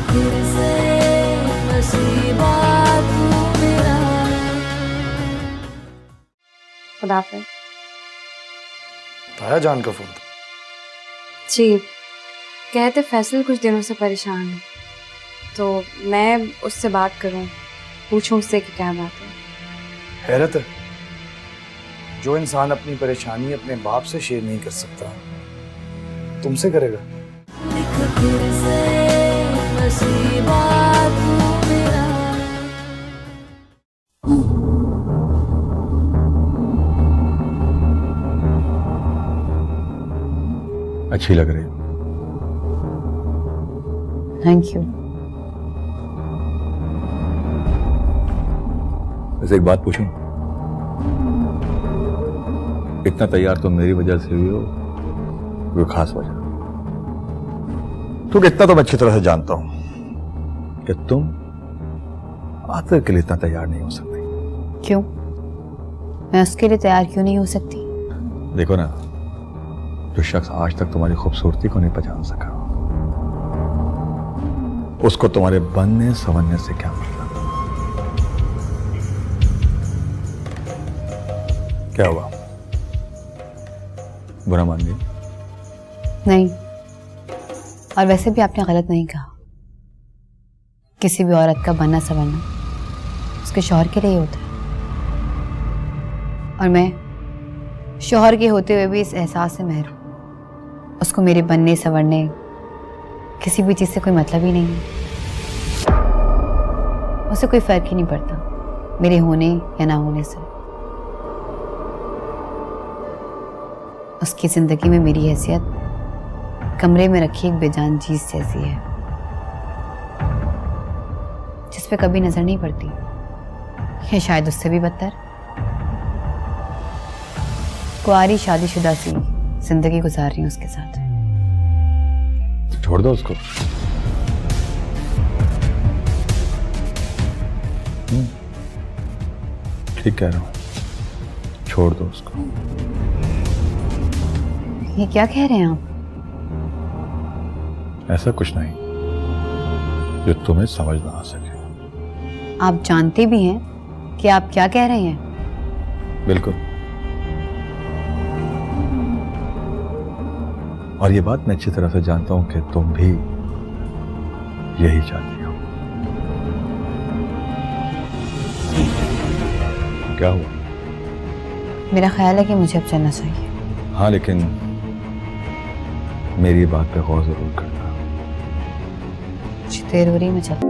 फिर से नसीबा तू मेरा। खुदा हाफिज़। ताया जान का फोन था। जी, कहते फैसल कुछ दिनों से परेशान है, तो मैं उससे बात करूं, पूछूं उससे कि क्या बात है। हैरत है, जो इंसान अपनी परेशानी अपने बाप से शेयर नहीं कर सकता तुमसे करेगा। लिख फिर से नसीबा तू मेरा। अच्छी लग रही हो। Thank you. वैसे एक बात पूछूं, इतना तैयार तो मेरी वजह से हुई हो, कोई खास वजह? तो इतना तो मैं अच्छी तरह से जानता हूं कि तुम आतिर के लिए इतना तैयार नहीं हो सकती। क्यों? मैं उसके लिए तैयार क्यों नहीं हो सकती? देखो ना, जो शख्स आज तक तुम्हारी खूबसूरती को नहीं पहचान सका, उसको तुम्हारे बनने संवरने से क्या मतलब? क्या हुआ, बुरा मान गई? नहीं, और वैसे भी आपने गलत नहीं कहा। किसी भी औरत का बनना संवरना उसके शौहर के लिए ही होता है, और मैं शौहर के होते हुए भी इस एहसास से महरूम। उसको मेरे बनने संवरने किसी भी चीज से कोई मतलब ही नहीं है। उसे कोई फर्क ही नहीं पड़ता मेरे होने या ना होने से। उसकी जिंदगी में मेरी हैसियत कमरे में रखी एक बेजान चीज जैसी है, जिस पे कभी नजर नहीं पड़ती, या शायद उससे भी बदतर। कुआरी शादीशुदा सी जिंदगी गुजार रही हूं उसके साथ। छोड़ दो उसको। ठीक कह रहा हूं, छोड़ दो उसको। ये क्या कह रहे हैं आप? ऐसा कुछ नहीं जो तुम्हें समझ ना आ सके। आप जानते भी हैं कि आप क्या कह रहे हैं। बिल्कुल, और ये बात मैं अच्छी तरह से जानता हूं कि तुम भी यही चाहती हो। क्या हुआ? मेरा ख्याल है कि मुझे अब चलना चाहिए। हाँ, लेकिन मेरी बात पे गौर जरूर करना। कुछ देर हो रही, मैं चल।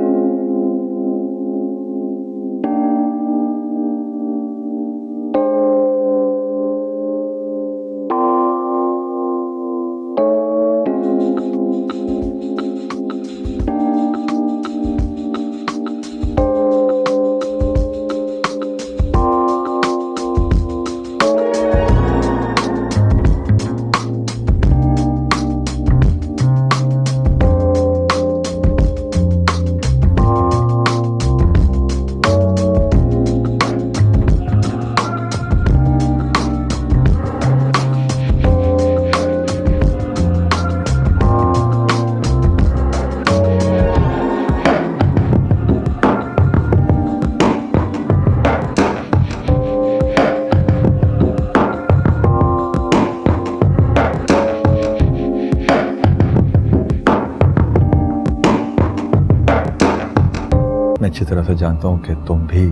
मैं अच्छी तरह से जानता हूं कि तुम भी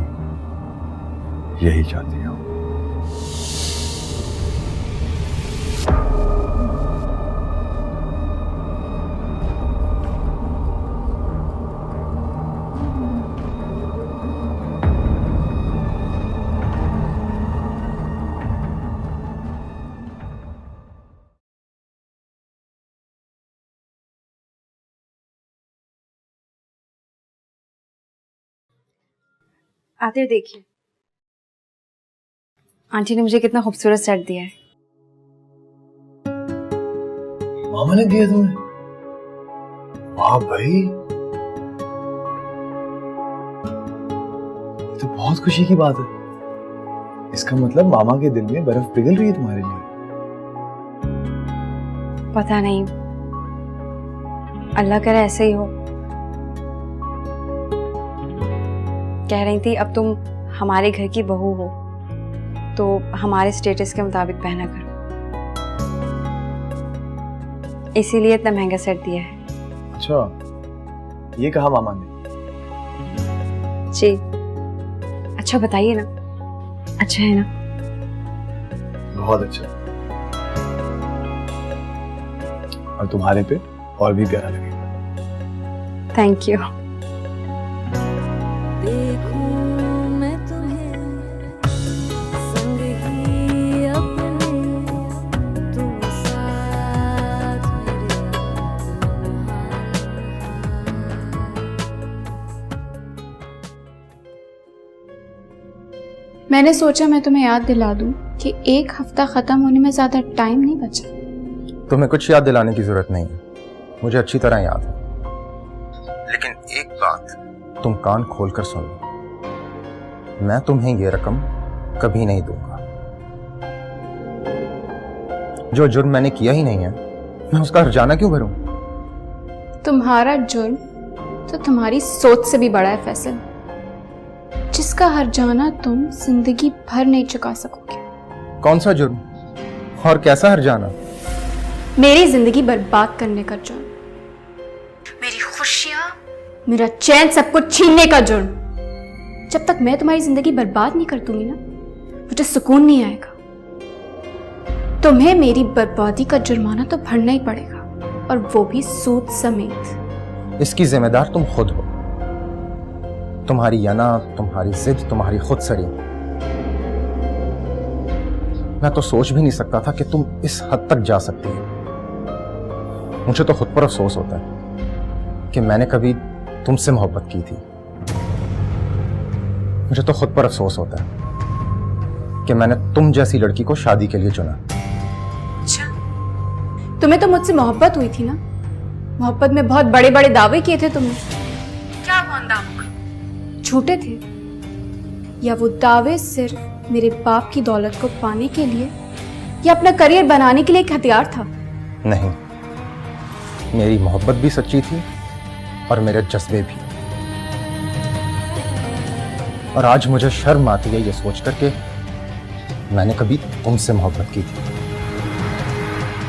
यही चाहती हो। आतिर देखिए, आंटी ने मुझे कितना खूबसूरत सेट दिया है। मामा ने दिया तुम्हें? वाह भाई, ये तो बहुत खुशी की बात है। इसका मतलब मामा के दिल में बर्फ पिघल रही है तुम्हारे लिए। पता नहीं, अल्लाह करे ऐसे ही हो। कह रही थी अब तुम हमारे घर की बहू हो तो हमारे स्टेटस के मुताबिक पहना करो, इसीलिए इतना महंगा सेट दिया है। अच्छा, ये कहा मामा ने? जी। अच्छा बताइए ना, अच्छा है ना? बहुत अच्छा, और तुम्हारे पे और भी प्यारा लगेगा। Thank you. देखूं मैं तुम्हें संग ही अपने, तुम साथ मैंने सोचा मैं तुम्हें याद दिला दूं कि एक हफ्ता खत्म होने में ज्यादा टाइम नहीं बचा। तुम्हें कुछ याद दिलाने की जरूरत नहीं है, मुझे अच्छी तरह याद है। लेकिन एक बात तुम कान खोलकर सुन लो, मैं तुम्हें ये रकम कभी नहीं दूंगा। जो जुर्म मैंने किया ही नहीं है, मैं उसका हर्जाना क्यों भरूं? तुम्हारा जुर्म तो तुम्हारी सोच से भी बड़ा है फैसल, जिसका हर्जाना तुम जिंदगी भर नहीं चुका सकोगे। कौन सा जुर्म और कैसा हर्जाना? मेरी जिंदगी बर्बाद करने का जुर्म, मेरी खुशियां, मेरा चैन, सब कुछ छीनने का जुर्म। जब तक मैं तुम्हारी जिंदगी बर्बाद नहीं कर दूंगी ना, मुझे सुकून नहीं आएगा। तुम्हें मेरी बर्बादी का जुर्माना तो भरना ही पड़ेगा, और वो भी सूद समेत। इसकी जिम्मेदार तुम खुद हो। तुम्हारी याना, तुम्हारी जिद, तुम्हारी खुदसरी। मैं तो सोच भी नहीं सकता था कि तुम इस हद तक जा सकती हो। मुझे तो खुद पर अफसोस होता है कि मैंने कभी तुमसे मोहब्बत की थी। मुझे तो खुद पर अफसोस होता है कि मैंने तुम जैसी लड़की को शादी के लिए चुना। अच्छा, तुम्हें तो मुझसे मोहब्बत हुई थी ना? मोहब्बत में बहुत बड़े बड़े दावे किए थे तुमने। क्या हुआ उन दावों का? झूठे थे, या वो दावे सिर्फ मेरे बाप की दौलत को पाने के लिए या अपना करियर बनाने के लिए एक हथियार था? नहीं, मेरी मोहब्बत भी सच्ची थी और मेरे जज्बे भी। और आज मुझे शर्म आती है ये सोचकर के मैंने कभी तुमसे मोहब्बत की थी,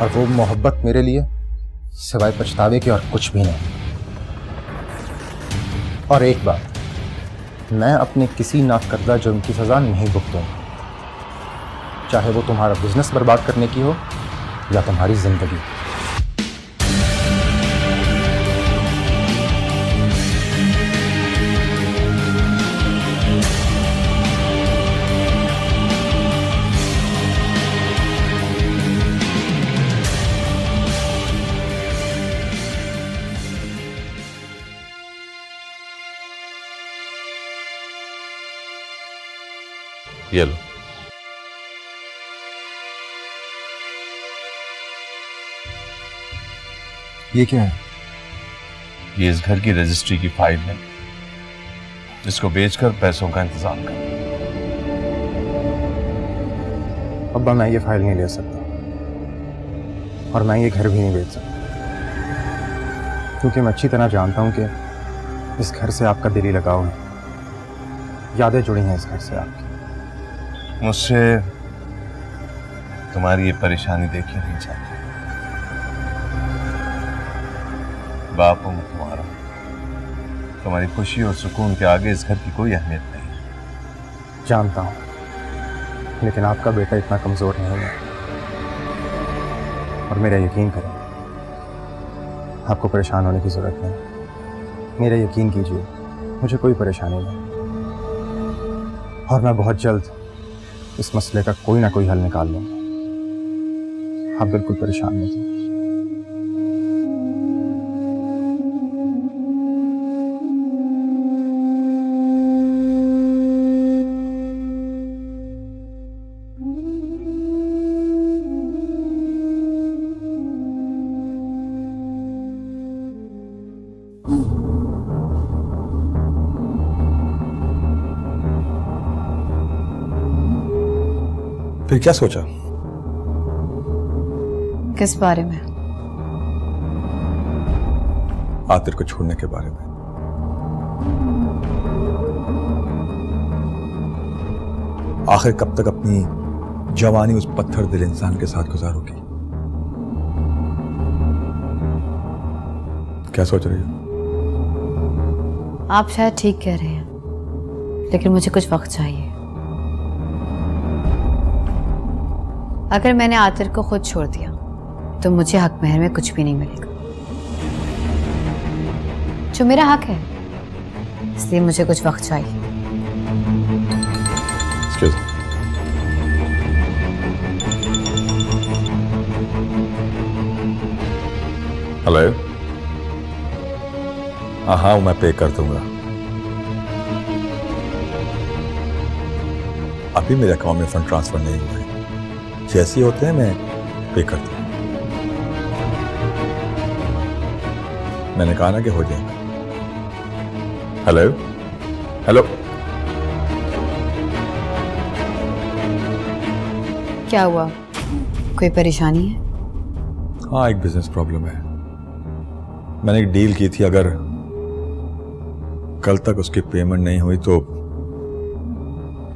और वो मोहब्बत मेरे लिए सिवाय पछतावे के और कुछ भी नहीं। और एक बात, मैं अपने किसी नाकर्दा जुर्म की सजा नहीं भुगतूंगा, चाहे वो तुम्हारा बिजनेस बर्बाद करने की हो या तुम्हारी जिंदगी। ये लो। ये क्या है? ये इस घर की रजिस्ट्री की फाइल है, जिसको बेचकर पैसों का इंतजाम कर। अब्बा, मैं ये फाइल नहीं ले सकता, और मैं ये घर भी नहीं बेच सकता, क्योंकि मैं अच्छी तरह जानता हूं कि इस घर से आपका दिली लगाव है, यादें जुड़ी हैं इस घर से आपकी। मुझसे तुम्हारी ये परेशानी देखी नहीं चाहती। बाप हूं तुम्हारा, तुम्हारी खुशी और सुकून के आगे इस घर की कोई अहमियत नहीं। जानता हूं, लेकिन आपका बेटा इतना कमजोर नहीं है, और मेरा यकीन करें, आपको परेशान होने की जरूरत नहीं। मेरा यकीन कीजिए, मुझे कोई परेशानी नहीं, और मैं बहुत जल्द इस मसले का कोई ना कोई हल निकाल लूंगा। आप बिल्कुल परेशान नहीं थे। फिर क्या सोचा? किस बारे में? आतिर को छोड़ने के बारे में। आखिर कब तक अपनी जवानी उस पत्थर दिल इंसान के साथ गुजारोगी? क्या सोच रही हो? आप शायद ठीक कह रहे हैं, लेकिन मुझे कुछ वक्त चाहिए। अगर मैंने आतिर को खुद छोड़ दिया तो मुझे हक महर में कुछ भी नहीं मिलेगा, जो मेरा हक है। इसलिए मुझे कुछ वक्त चाहिए। Excuse me. हेलो। हाँ, मैं पे कर दूंगा। अभी मेरे अकाउंट में फंड ट्रांसफर नहीं हुआ है। जैसे ही होते हैं मैं पे कर दूंगा। मैंने कहा ना कि हो जाएगा। Hello hello. क्या हुआ, कोई परेशानी है? हाँ, एक बिजनेस प्रॉब्लम है। मैंने एक डील की थी, अगर कल तक उसकी पेमेंट नहीं हुई तो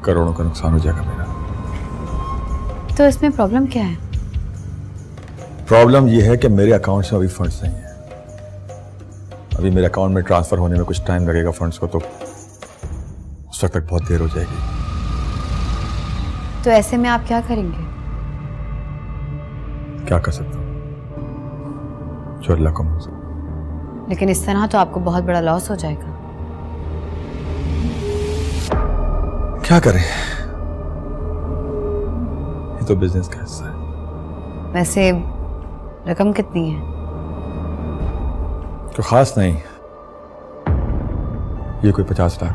करोड़ों का नुकसान हो जाएगा मेरा। तो इसमें प्रॉब्लम क्या है? प्रॉब्लम यह है कि मेरे अकाउंट में अभी फंड्स नहीं है। अभी मेरे अकाउंट में ट्रांसफर होने में कुछ टाइम लगेगा फंड्स को, तो उस वक्त तक बहुत देर हो जाएगी। तो ऐसे में आप क्या करेंगे? क्या कर सकता हूँ, जो अल्लाह को मंजूर। लेकिन इस तरह तो आपको बहुत बड़ा लॉस हो जाएगा। क्या करें, ये तो बिजनेस का हिस्सा है। वैसे रकम कितनी है? तो खास नहीं, ये कोई 50 लाख।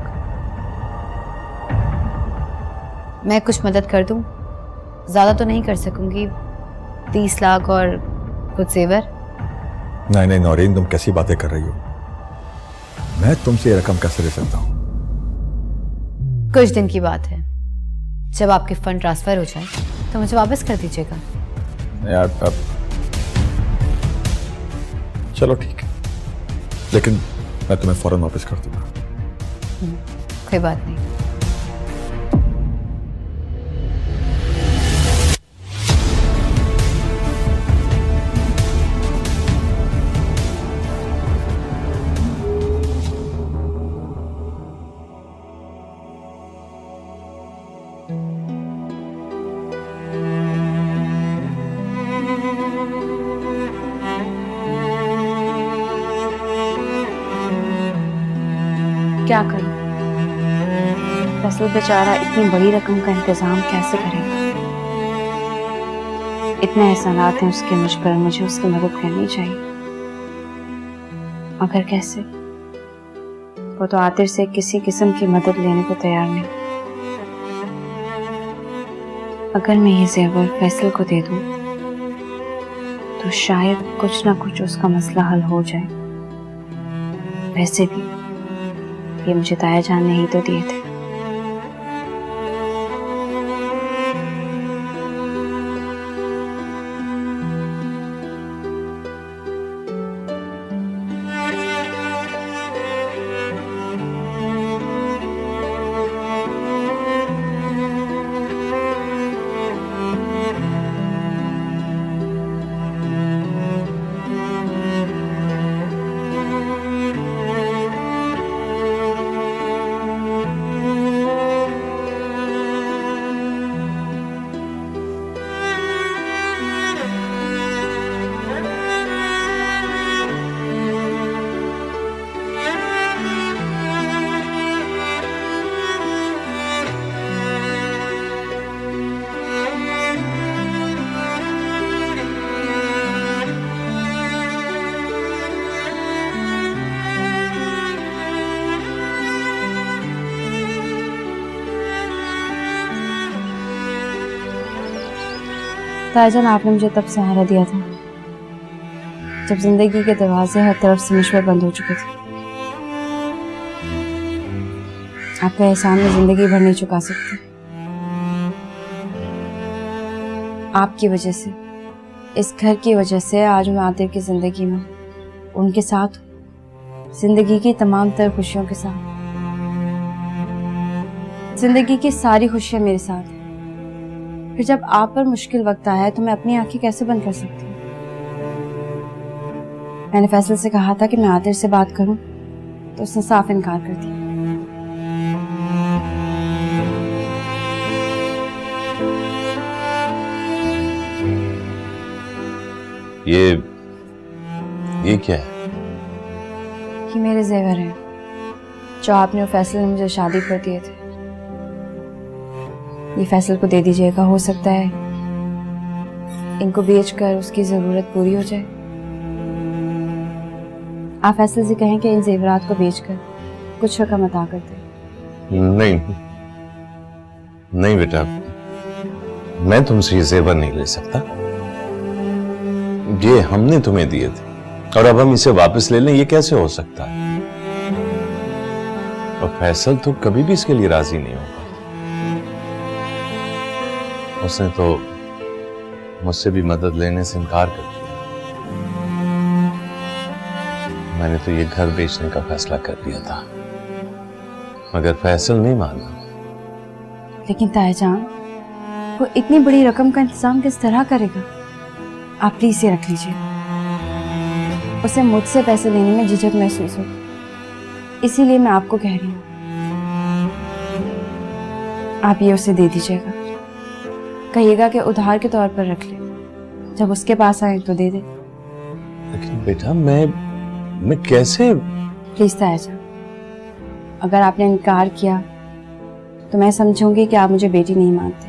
मैं कुछ मदद कर दूं? ज्यादा तो नहीं कर सकूंगी, 30 लाख और कुछ जेवर। नहीं नहीं नौरीन, तुम कैसी बातें कर रही हो? मैं तुमसे ये रकम कैसे ले सकता हूँ? कुछ दिन की बात है, जब आपके फंड ट्रांसफर हो जाए तो मुझे वापस कर दीजिएगा। यार अब चलो ठीक है, लेकिन मैं तुम्हें फौरन वापस कर दूंगा। कोई बात नहीं। क्या करूं? फैसल बेचारा इतनी बड़ी रकम का इंतजाम कैसे करेगा? इतने एहसानात हैं उसके मुझ पर, मुझे उसकी मदद करनी चाहिए। मगर कैसे? वो तो आतिर से किसी किस्म की मदद लेने को तैयार नहीं। अगर मैं ये जेवर फैसल को दे दूं तो शायद कुछ ना कुछ उसका मसला हल हो जाए। वैसे भी ये मुझे ताया जान ने ही तो दिए थे। ताईजान, आपने मुझे तब सहारा दिया था जब जिंदगी के दरवाजे हर तरफ से मुझ पर बंद हो चुके थे। आपका एहसान में जिंदगी भर नहीं चुका सकती। आपकी वजह से, इस घर की वजह से आज मैं आतिर की जिंदगी में उनके साथ, जिंदगी की तमाम तर खुशियों के साथ। जिंदगी की सारी खुशियां मेरे साथ हैं। फिर जब आप पर मुश्किल वक्त आया है तो मैं अपनी आंखें कैसे बंद कर सकती हूँ? मैंने फैसल से कहा था कि मैं आतिर से बात करूं, तो उसने साफ इनकार कर दिया। ये क्या है? ये मेरे जेवर हैं जो आपने और फैसल ने मुझे शादी पर दिए थे। ये फैसल को दे दीजिएगा, हो सकता है इनको बेचकर उसकी जरूरत पूरी हो जाए। आप फैसल से कहें कि इन जेवरात को बेचकर कुछ रकम अता कर दे। नहीं नहीं बेटा, मैं तुमसे ये जेवर नहीं ले सकता। ये हमने तुम्हें दिए थे और अब हम इसे वापस ले लें, ये कैसे हो सकता है? और फैसल तो कभी भी इसके लिए राजी नहीं होगा। उसने तो मुझसे भी मदद लेने से इनकार कर दिया। मैंने तो ये घर बेचने का फैसला कर लिया था, मगर फैसल नहीं माना। लेकिन तायाजान, वो इतनी बड़ी रकम का इंतजाम किस तरह करेगा? आप प्लीज ये रख लीजिए। उसे मुझसे पैसे लेने में झिझक महसूस हो, इसीलिए मैं आपको कह रही हूँ, आप ये उसे दे दीजिएगा। कहिएगा कि उधार के तौर पर रख ले, जब उसके पास आए तो दे दे। लेकिन बेटा मैं कैसे? प्लीज तायाजान, अगर आपने इनकार किया तो मैं समझूंगी कि आप मुझे बेटी नहीं मानते।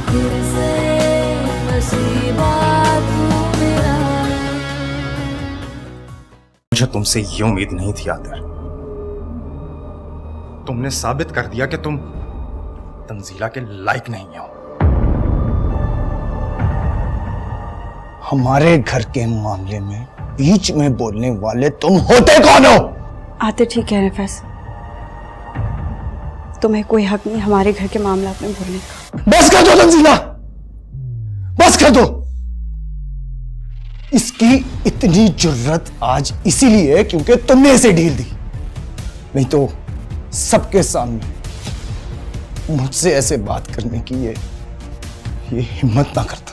फिर से नसीबा तू मेरा। मुझे तुमसे ये उम्मीद नहीं थी आतिर। तुमने साबित कर दिया कि तुम तंजीला के लायक नहीं हो। हमारे घर के मामले में बीच में बोलने वाले तुम होते कौन हो? आतिर ठीक कह रहे फैसल, तुम्हें कोई हक नहीं हमारे घर के मामला में बोलने का। बस कर दो तंजीला, बस कर दो। इसकी इतनी जुर्रत आज इसीलिए क्योंकि तुमने इसे ढील दी, नहीं तो सबके सामने मुझसे ऐसे बात करने की ये हिम्मत ना करता।